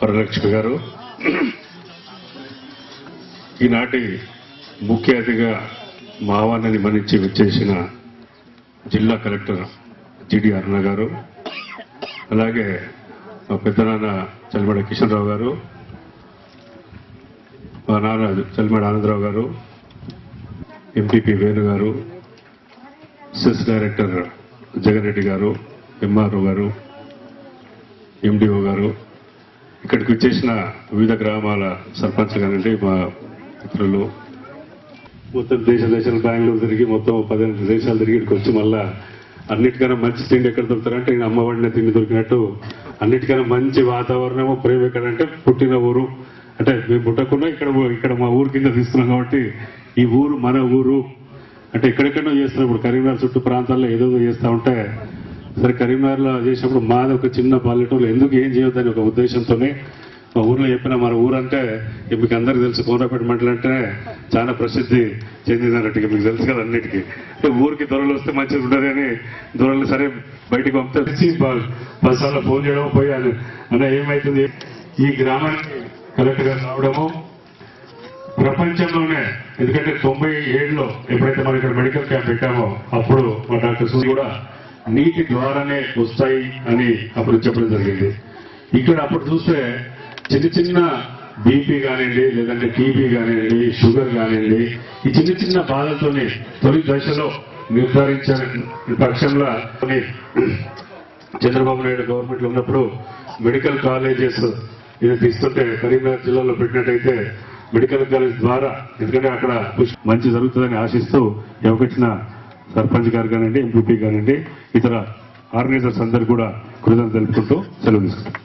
వరలక్ష్మి గారు, ఈనాటి ముఖ్య అతిథిగా మా ఆహ్వానాన్ని మన్నించి వచ్చేసిన జిల్లా కలెక్టర్ జిడి అరుణ గారు, అలాగే మా పెద్దనాన్న చల్మడ కిషన్ రావు గారు, మా నాన్న చల్మడ ఆనందరావు గారు, ఎంపీపీ వేణు గారు, సెస్ డైరెక్టర్ జగన్ రెడ్డి గారు, ఎంఆర్ఓ గారు, ఎండిఓ గారు, ఇక్కడికి వచ్చేసిన వివిధ గ్రామాల సర్పంచ్ కానివ్వండి, మా మిత్రులు, మొత్తం దేశాలు బెంగళూరు తిరిగి మొత్తం 18 దేశాలు తిరిగి ఇక్కడికి వచ్చి మళ్ళా అన్నిటికన్నా మంచి తిండి ఎక్కడ దొరుకుతారంటే నేను అమ్మఒడిన తిండి దొరికినట్టు అన్నిటికన్నా మంచి వాతావరణము ప్రేమ ఎక్కడంటే పుట్టిన ఊరు. అంటే మేము పుట్టకుండా ఇక్కడ మా ఊరు కింద తీసుకున్నాం కాబట్టి ఈ ఊరు మన ఊరు అంటే ఎక్కడెక్కడో చేస్తున్నాం. ఇప్పుడు కరీంనగర్ చుట్టూ ప్రాంతాల్లో ఏదో చేస్తూ ఉంటే సరే కరీంనగర్లో చేసినప్పుడు మాది ఒక చిన్న పల్లెటూరు ఎందుకు ఏం చేయొద్దని ఒక ఉద్దేశంతోనే మా ఊర్లో చెప్పిన మన ఊరంటే మీకు అందరికీ తెలుసు, కోనరాపేట మండలం అంటే చాలా ప్రసిద్ధి చెందినట్టుగా మీకు తెలుసు కదా అన్నిటికీ. అంటే ఊరికి దొరలు వస్తే మంచిగా ఉండదు అని దొరలు సరే బయటికి పంపితే బస్సాల్లో ఫోన్ చేయడం పోయాను అన్న ఏమైతుంది. ఈ గ్రామానికి కలెక్టర్ గారు రావడము ప్రపంచంలోనే, ఎందుకంటే 97లో ఎప్పుడైతే మనం ఇక్కడ మెడికల్ క్యాంప్ పెట్టామో అప్పుడు మా డాక్టర్ సూర్య కూడా నీటి ద్వారానే వస్తాయి అని అప్పుడు చెప్పడం జరిగింది. ఇక్కడ అప్పుడు చూస్తే చిన్న చిన్న బీపీ కానివ్వండి, లేదంటే టీబీ కానివ్వండి, షుగర్ కానివ్వండి, ఈ చిన్న చిన్న బాధలతోనే తొలి దశలో నిర్ధారించిన పక్షంలో చంద్రబాబు నాయుడు గవర్నమెంట్లో ఉన్నప్పుడు మెడికల్ కాలేజెస్ ఇది తీసుకుంటే కరీంనగర్ జిల్లాలో పెట్టినట్టయితే మెడికల్ కాలేజ్ ద్వారా, ఎందుకంటే అక్కడ మంచి జరుగుతుందని ఆశిస్తూ ఎవరికిచ్చిన సర్పంచ్ గారు కానివ్వండి, ఎంపీపీ కానివ్వండి, ఇతర ఆర్గనైజర్స్ అందరికీ కూడా కృతజ్ఞతలు తెలుపుకుంటూ సెలవు తీసుకుంటాం.